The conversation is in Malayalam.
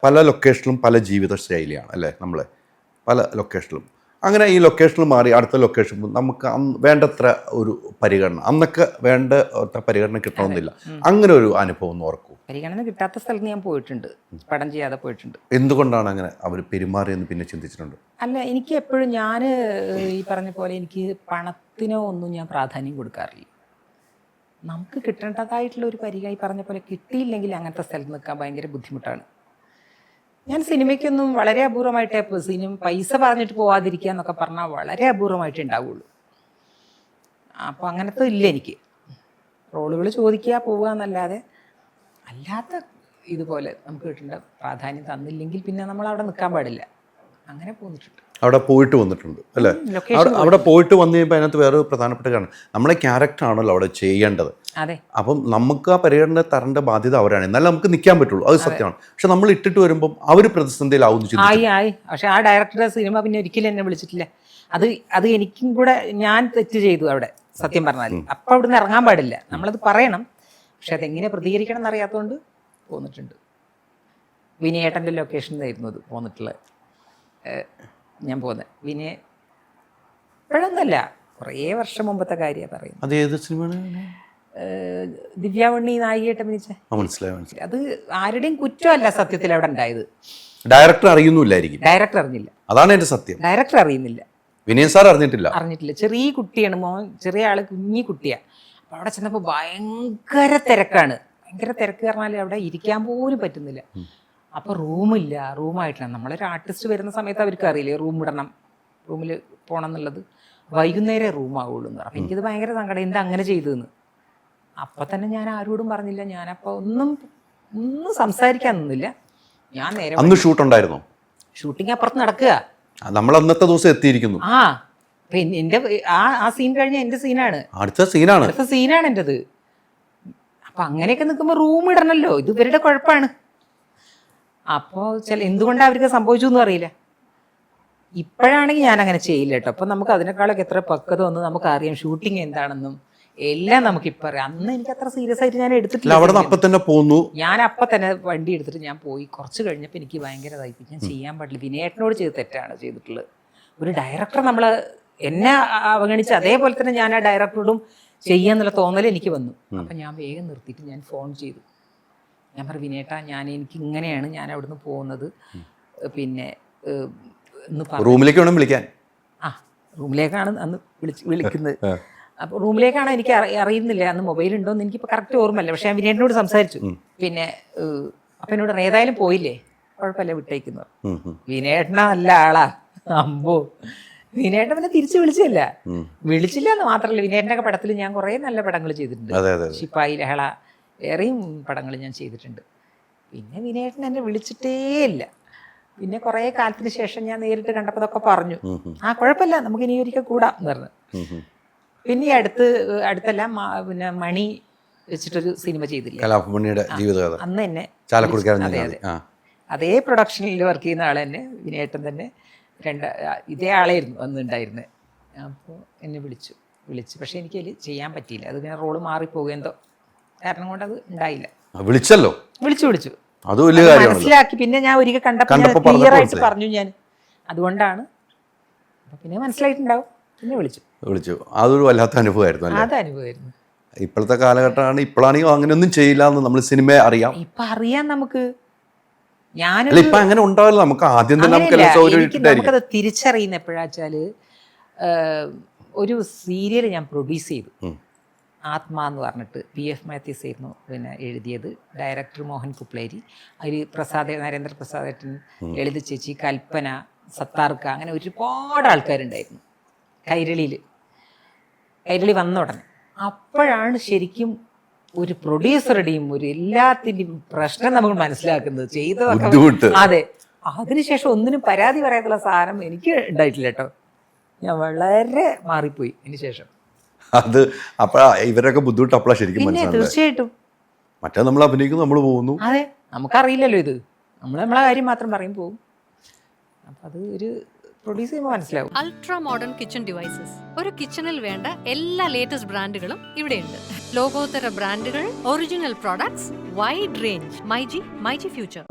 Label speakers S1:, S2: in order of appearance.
S1: പല ലൊക്കേഷനിലും പല ജീവിത ശൈലിയാണ് അല്ലേ നമ്മൾ പല ലൊക്കേഷനിലും. അങ്ങനെ ഈ ലൊക്കേഷനിൽ മാറി അടുത്ത ലൊക്കേഷൻ നമുക്ക് വേണ്ടത്ര ഒരു പരിഗണന അന്നൊക്കെ വേണ്ട പരിഗണന കിട്ടണമെന്നില്ല. അങ്ങനെ ഒരു അനുഭവം ഒന്ന് ഓർക്കൂ.
S2: പരിഗണന കിട്ടാത്ത സ്ഥലത്ത് ഞാൻ പോയിട്ടുണ്ട്, പടം ചെയ്യാതെ പോയിട്ടുണ്ട്.
S1: എന്തുകൊണ്ടാണ് അങ്ങനെ അവർ പെരുമാറിയെന്ന് പിന്നെ ചിന്തിച്ചിട്ടുണ്ട്?
S2: അല്ല, എനിക്ക് എപ്പോഴും ഞാൻ ഈ പറഞ്ഞ പോലെ എനിക്ക് പണത്തിനോ ഒന്നും ഞാൻ പ്രാധാന്യം കൊടുക്കാറില്ല. നമുക്ക് കിട്ടേണ്ടതായിട്ടുള്ള ഒരു പരിഗണന ഈ പറഞ്ഞ പോലെ കിട്ടിയില്ലെങ്കിൽ അങ്ങനത്തെ സ്ഥലത്ത് നിൽക്കാൻ ഭയങ്കര ബുദ്ധിമുട്ടാണ്. ഞാൻ സിനിമയ്ക്കൊന്നും വളരെ അപൂർവമായിട്ടേ പൈസ പറഞ്ഞിട്ട് പോവാതിരിക്കുക എന്നൊക്കെ പറഞ്ഞാൽ വളരെ അപൂർവമായിട്ടേ ഉണ്ടാവുള്ളൂ. അപ്പോൾ അങ്ങനത്തെ ഇല്ല എനിക്ക്. റോളുകൾ ചോദിക്കുക പോവുക എന്നല്ലാതെ അല്ലാത്ത ഇതുപോലെ നമുക്ക് കിട്ടേണ്ട പ്രാധാന്യം തന്നില്ലെങ്കിൽ പിന്നെ നമ്മൾ അവിടെ നിൽക്കാൻ പാടില്ല. അങ്ങനെ പോന്നിട്ടുണ്ട്.
S1: അവിടെ പോയിട്ട് വന്നിട്ടുണ്ട് അല്ലേ? അവിടെ പോയിട്ട് വന്നു കഴിയുമ്പോൾ അതിനകത്ത് വേറെ പ്രധാനപ്പെട്ട കാരണം നമ്മളെ ക്യാരക്ടറാണല്ലോ അവിടെ ചെയ്യേണ്ടത്.
S2: അതെ.
S1: അപ്പം നമുക്ക് ആ പരിഗണന തരേണ്ട ബാധ്യത അവരാണ്, എന്നാലും നമുക്ക് നിൽക്കാൻ പറ്റുള്ളൂ. അത് സത്യമാണ്. പക്ഷെ നമ്മൾ ഇട്ടിട്ട് വരുമ്പം അവർ പ്രതിസന്ധിയിലാവും.
S2: ആയി. പക്ഷെ ആ ഡയറക്ടറുടെ സിനിമ പിന്നെ ഒരിക്കലും എന്നെ വിളിച്ചിട്ടില്ല. അത് എനിക്കും കൂടെ ഞാൻ തെറ്റ് ചെയ്തു അവിടെ, സത്യം പറഞ്ഞാൽ. അപ്പം അവിടുന്ന് ഇറങ്ങാൻ പാടില്ല, നമ്മളത് പറയണം. പക്ഷെ അതെങ്ങനെ പ്രതികരിക്കണം എന്നറിയാത്തതുകൊണ്ട് പോന്നിട്ടുണ്ട്. വിനയേട്ടൻ്റെ ലൊക്കേഷനിലായിരുന്നു അത് പോന്നിട്ടുള്ളത്. ഞാൻ പോകുന്നത് ഇപ്പോഴൊന്നല്ല, കുറേ വർഷം മുമ്പത്തെ കാര്യമാണ് പറയുന്നത്.
S1: അത് ഏത് സിനിമയാണ്?
S2: ദിവ്യാവണ്ണി നായികയായിട്ട് അഭിനയിച്ച.
S1: മനസ്സിലായി.
S2: അത് ആരുടെയും കുറ്റമല്ല സത്യത്തിൽ അവിടെ ഉണ്ടായത്.
S1: ഡയറക്ടർ അറിയുന്നില്ലായിരിക്കും.
S2: ഡയറക്ടർ അറിഞ്ഞില്ല,
S1: അതാണ് എൻ്റെ സത്യം.
S2: ഡയറക്ടർ അറിയുന്നില്ല,
S1: വിനയൻ സാർ അറിഞ്ഞിട്ടില്ല.
S2: ചെറിയ കുട്ടിയാണ് മോൻ, ചെറിയ ആള്, കുഞ്ഞി കുട്ടിയാണ്. അപ്പോൾ അവിടെ ചെന്നപ്പോൾ ഭയങ്കര തിരക്കാണ്. ഭയങ്കര തിരക്ക് പറഞ്ഞാൽ അവിടെ ഇരിക്കാൻ പോലും പറ്റുന്നില്ല. അപ്പോൾ റൂമില്ല, റൂമായിട്ടില്ല. നമ്മളൊരു ആർട്ടിസ്റ്റ് വരുന്ന സമയത്ത് അവർക്ക് അറിയില്ലേ റൂം ഇടണം, റൂമിൽ പോകണം എന്നുള്ളത്. വൈകുന്നേരം റൂമാവുള്ളൂ എന്ന് പറഞ്ഞു. അപ്പോൾ എനിക്കത് ഭയങ്കര സങ്കടം, എന്താ അങ്ങനെ ചെയ്തതെന്ന്. അപ്പം തന്നെ ഞാൻ ആരോടും പറഞ്ഞില്ല. ഞാനപ്പോൾ ഒന്നും സംസാരിക്കാൻ നിന്നില്ല. ഞാൻ നേരെ
S1: അന്ന് ഷൂട്ട് ഉണ്ടായിരുന്നോ?
S2: ഷൂട്ടിങ് അപ്പുറത്ത് നടക്കുക.
S1: നമ്മൾ അന്നത്തെ ദിവസം എത്തിയിരിക്കുന്നു.
S2: പിന്നെ എൻ്റെ ആ സീൻ കഴിഞ്ഞ എൻ്റെ സീനാണ്,
S1: അടുത്ത സീനാണ് എൻ്റെത്.
S2: അപ്പം അങ്ങനെയൊക്കെ നിൽക്കുമ്പോൾ റൂം ഇടണമല്ലോ, ഇത് ഇവരുടെ കുഴപ്പമാണ്. അപ്പോൾ എന്തുകൊണ്ടാണ് അവർക്ക് സംഭവിച്ചു എന്നും അറിയില്ല. ഇപ്പോഴാണെങ്കിൽ ഞാൻ അങ്ങനെ ചെയ്യില്ല കേട്ടോ. അപ്പം നമുക്ക് അതിനേക്കാളൊക്കെ എത്ര പക്വത വന്ന് നമുക്കറിയാം ഷൂട്ടിങ് എന്താണെന്നും എല്ലാം നമുക്കിപ്പോൾ അറിയാം. അന്ന് എനിക്ക് അത്ര സീരിയസ് ആയിട്ട് ഞാൻ എടുത്തിട്ടില്ല. ഞാൻ അപ്പം തന്നെ വണ്ടി എടുത്തിട്ട് ഞാൻ പോയി. കുറച്ച് കഴിഞ്ഞപ്പോൾ എനിക്ക് ഭയങ്കര ഇതായി, ഞാൻ ചെയ്യാൻ പാടില്ല, വിനയേട്ടനോട് ചെയ്ത് തെറ്റാണ് ചെയ്തിട്ടുള്ളത്. ഒരു ഡയറക്ടർ നമ്മൾ എന്നെ അവഗണിച്ച് അതേപോലെ തന്നെ ഞാൻ ആ ഡയറക്ടറോടും ചെയ്യാന്നുള്ള തോന്നൽ എനിക്ക് വന്നു. അപ്പം ഞാൻ വേഗം നിർത്തിയിട്ട് ഞാൻ ഫോൺ ചെയ്തു. ഞാൻ പറഞ്ഞു, വിനേട്ടാ എനിക്ക് ഇങ്ങനെയാണ്, ഞാൻ അവിടുന്ന് പോകുന്നത്, പിന്നെ
S1: റൂമിലേക്ക് വേണം വിളിക്കാൻ.
S2: റൂമിലേക്കാണ് അന്ന് വിളിക്കുന്നത്. അപ്പോൾ റൂമിലേക്കാണ് എനിക്ക് അറിയുന്നില്ല അന്ന് മൊബൈൽ ഉണ്ടോയെന്ന് എനിക്കിപ്പോൾ കറക്റ്റ് ഓർമ്മയില്ല. പക്ഷേ ഞാൻ വിനേട്ടനോട് സംസാരിച്ചു. പിന്നെ അപ്പം എന്നോട് ഏതായാലും പോയില്ലേ, കുഴപ്പമില്ല, വിട്ടേക്കുന്നു. വിനേട്ടനാ നല്ല ആളാ. അമ്പോ, വിനേട്ടൻ പിന്നെ തിരിച്ച് വിളിച്ചില്ല എന്ന് മാത്രമല്ല, വിനേട്ടൻ്റെ പടത്തിൽ ഞാൻ കുറേ നല്ല പടങ്ങൾ ചെയ്തിട്ടുണ്ട്. ശിപ്പായി, ലഹള, വേറെയും പടങ്ങൾ ഞാൻ ചെയ്തിട്ടുണ്ട്. പിന്നെ വിനയേട്ടൻ എന്നെ വിളിച്ചിട്ടേ ഇല്ല. പിന്നെ കുറേ കാലത്തിന് ശേഷം ഞാൻ നേരിട്ട് കണ്ടപ്പോൾ അതൊക്കെ പറഞ്ഞു, കുഴപ്പമില്ല, നമുക്ക് ഇനി ഒരിക്കൽ കൂടാം എന്ന് പറഞ്ഞു. പിന്നെ അടുത്തല്ല പിന്നെ മണി വെച്ചിട്ടൊരു സിനിമ ചെയ്തില്ല, അന്ന് തന്നെ അതേ പ്രൊഡക്ഷനിൽ വർക്ക് ചെയ്യുന്ന ആൾ തന്നെ, വിനയേട്ടൻ തന്നെ, ഇതേ ആളായിരുന്നു അന്ന് ഉണ്ടായിരുന്നത്. അപ്പോൾ എന്നെ വിളിച്ചു. പക്ഷേ എനിക്കതിൽ ചെയ്യാൻ പറ്റിയില്ല. അത് പിന്നെ റോള് മാറിപ്പോകുക എന്തോ കാരണം കൊണ്ട് അത് ഉണ്ടായില്ല. വിളിച്ചു അത് മനസ്സിലാക്കി. പിന്നെ ഞാൻ ഒരിക്കൽ കണ്ടപ്പോൾ ക്ലിയർ ആയിട്ട് പറഞ്ഞു ഞാൻ, അതുകൊണ്ടാണ്. പിന്നെ മനസ്സിലായിട്ടുണ്ടാവും. പിന്നെ വിളിച്ചു.
S1: അതൊരു വല്ലാത്ത അനുഭവമായിരുന്നു.
S2: അത് അനുഭവമായിരുന്നു.
S1: ഇപ്പോഴത്തെ കാലഘട്ടമാണ്. ഇപ്പോഴാണെങ്കിൽ അങ്ങനെയൊന്നും ചെയ്യില്ല എന്ന് നമ്മൾ സിനിമ അറിയാം.
S2: ഇപ്പൊ അറിയാം നമുക്ക്.
S1: അങ്ങനെ ഉണ്ടാവില്ല. നമുക്ക് ആദ്യം തന്നെ
S2: നമുക്കത് തിരിച്ചറിയുന്ന എപ്പോഴാച്ചാല്, ഒരു സീരിയൽ ഞാൻ പ്രൊഡ്യൂസ് ചെയ്തു, ആത്മ എന്ന് പറഞ്ഞിട്ട്. PF മാത്യൂസ് ആയിരുന്നു പിന്നെ എഴുതിയത്. ഡയറക്ടർ മോഹൻ കുപ്ലേരി. അതിൽ നരേന്ദ്ര പ്രസാദേട്ടൻ, ലളിത ചേച്ചി, കൽപ്പന, സത്താർക്ക, അങ്ങനെ ഒരുപാട് ആൾക്കാരുണ്ടായിരുന്നു. കൈരളി വന്ന ഉടനെ അപ്പോഴാണ് ശരിക്കും ഒരു പ്രൊഡ്യൂസറുടെയും ഒരു എല്ലാത്തിൻ്റെയും പ്രശ്നം നമുക്ക് മനസ്സിലാക്കുന്നത്. ചെയ്തതൊക്കെ അതെ. അതിനുശേഷം ഒന്നിനും പരാതി പറയാത്തുള്ള സാധനം എനിക്ക് ഉണ്ടായിട്ടില്ല കേട്ടോ. ഞാൻ വളരെ മാറിപ്പോയി അതിന് ശേഷം.
S1: അത് അപ്പഴാ ഇവരൊക്കെ ബുദ്ധിമുട്ട് അപ്പഴാ ശരിക്കും മനസ്സിലായത്.
S2: തീർച്ചയായിട്ടും.
S1: മറ്റേ നമ്മൾ അഭിനയിക്കുന്നു, നമ്മൾ പോകുന്നു.
S2: അതെ, നമുക്കറിയില്ലല്ലോ ഇത്. നമ്മളെ കാര്യം മാത്രം പറയും പോകും. അപ്പം അത് ഒരു പ്രൊഡ്യൂസ് ചെയ്യുമ്പോൾ മനസ്സിലാവും.
S3: Ultra modern kitchen devices. ഒരു കിച്ചണിൽ വേണ്ട എല്ലാ ലേറ്റസ്റ്റ് ബ്രാൻഡുകളും ഇവിടെയുണ്ട്. ലോകോത്തര ബ്രാൻഡുകൾ, original products, wide range. MyG future.